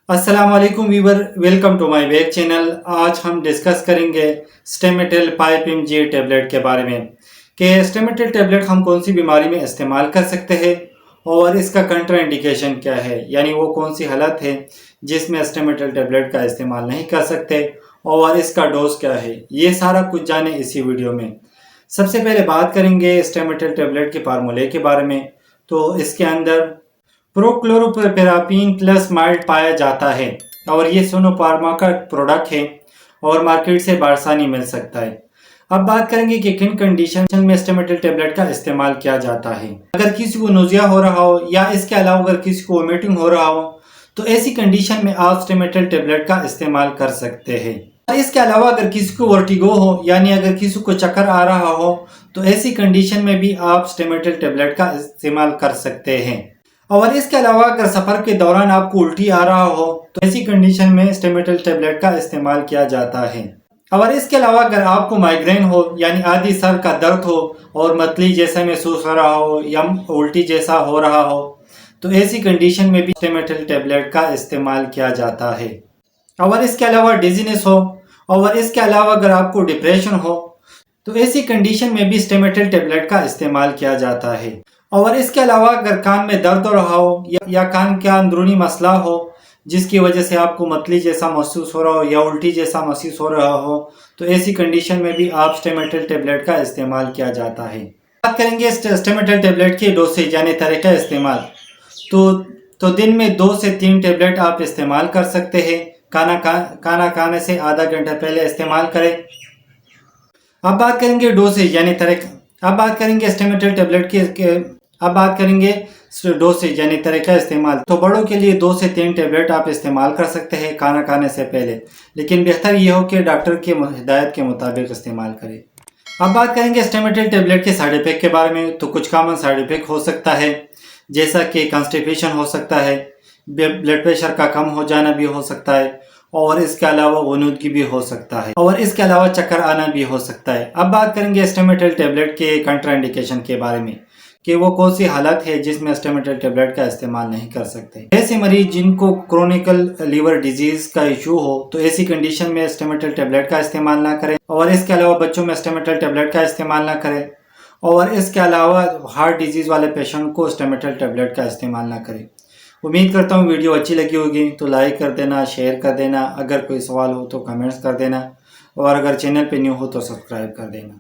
अस्सलाम वालेकुम viewer, welcome to my back channel. आज हम डिस्कस करेंगे स्टेमेटेल 5 mg टेबलेट के बारे में कि स्टेमेटेल टेबलेट हम कौन सी बीमारी में इस्तेमाल कर सकते हैं और इसका कंट्रा इंडिकेशन क्या है, यानी वो कौन सी हालत है जिसमें स्टेमेटेल टेबलेट का इस्तेमाल नहीं कर सकते और इसका डोज क्या है। ये सारा कुछ जाने इसी वीडियो में। सबसे पहले बात करेंगे स्टेमेटेल टेबलेट के फार्मूले के बारे में। तो इसके अंदर प्रोक्लोरोपेरापीन प्लस माइल्ड पाया जाता है और ये सोनोफार्मा का प्रोडक्ट है और मार्केट से बआसानी मिल सकता है। अब बात करेंगे कि किन कंडीशन में स्टेमेटेल टेबलेट का इस्तेमाल किया जाता है। अगर किसी को नोजिया हो रहा हो या इसके अलावा अगर किसी को वोमिटिंग हो रहा हो तो ऐसी कंडीशन में आप स्टेमेटेल टेबलेट का इस्तेमाल कर सकते हैं। इसके अलावा अगर किसी को वर्टिगो हो, यानी अगर किसी को चक्कर आ रहा हो, तो ऐसी कंडीशन में भी आप स्टेमेटेल टेबलेट का इस्तेमाल कर सकते हैं। और इसके अलावा अगर सफ़र के दौरान आपको उल्टी आ रहा हो तो ऐसी कंडीशन में स्टेमेटेल टेबलेट का इस्तेमाल किया जाता है। और इसके अलावा अगर आपको माइग्रेन हो, यानी आधी सर का दर्द हो और मतली जैसा महसूस हो रहा हो या उल्टी जैसा हो रहा हो, तो ऐसी कंडीशन में भी स्टेमेटेल टेबलेट का इस्तेमाल किया जाता है। और इसके अलावा डिजीनेस हो और इसके अलावा अगर आपको डिप्रेशन हो तो ऐसी कंडीशन में भी स्टेमेटेल टेबलेट का इस्तेमाल किया जाता है। और इसके अलावा अगर कान में दर्द हो रहा हो या कान का अंदरूनी मसला हो जिसकी वजह से आपको मतली जैसा महसूस हो रहा हो या उल्टी जैसा महसूस हो रहा हो, तो ऐसी कंडीशन में भी आप स्टेमेटेल टेबलेट का इस्तेमाल किया जाता है। बात करेंगे स्टेमेटेल टेबलेट के डोसेज यानी तरीका इस्तेमाल। तो दिन में 2 से 3 टेबलेट आप इस्तेमाल कर सकते हैं। खाना खाने से आधा घंटा पहले इस्तेमाल करें। अब बात करेंगे डोसेज यानी तरीका। अब बात करेंगे स्टेमेटेल टेबलेट डोसेज यानी तरीका इस्तेमाल। तो बड़ों के लिए 2 से 3 टेबलेट आप इस्तेमाल कर सकते हैं खाना खाने से पहले, लेकिन बेहतर यह हो कि डॉक्टर की हिदायत के मुताबिक इस्तेमाल करें। अब बात करेंगे स्टेमेटेल टेबलेट के साइड इफेक्ट के बारे में। तो कुछ कॉमन साइड इफेक्ट हो सकता है, जैसा कि कॉन्स्टिपेशन हो सकता है, ब्लड प्रेशर का कम हो जाना भी हो सकता है, और इसके अलावा गनुदगी भी हो सकता है, और इसके अलावा चक्कर आना भी हो सकता है। अब बात करेंगे स्टेमेटेल टेबलेट के कंट्रा इंडिकेशन के बारे में कि वो कौन सी हालत है जिसमें स्टेमेटेल टेबलेट का इस्तेमाल नहीं कर सकते। ऐसे मरीज जिनको क्रोनिकल लीवर डिजीज का इशू हो तो ऐसी कंडीशन में स्टेमेटेल टेबलेट का इस्तेमाल ना करें। और इसके अलावा बच्चों में स्टेमेटेल टेबलेट का इस्तेमाल ना करें। और इसके अलावा हार्ट डिजीज वाले पेशेंट को स्टेमेटेल टेबलेट का इस्तेमाल ना करें। उम्मीद करता हूँ वीडियो अच्छी लगी होगी, तो लाइक कर देना, शेयर कर देना, अगर कोई सवाल हो तो कमेंट्स कर देना, और अगर चैनल पे न्यू हो तो सब्सक्राइब कर देना।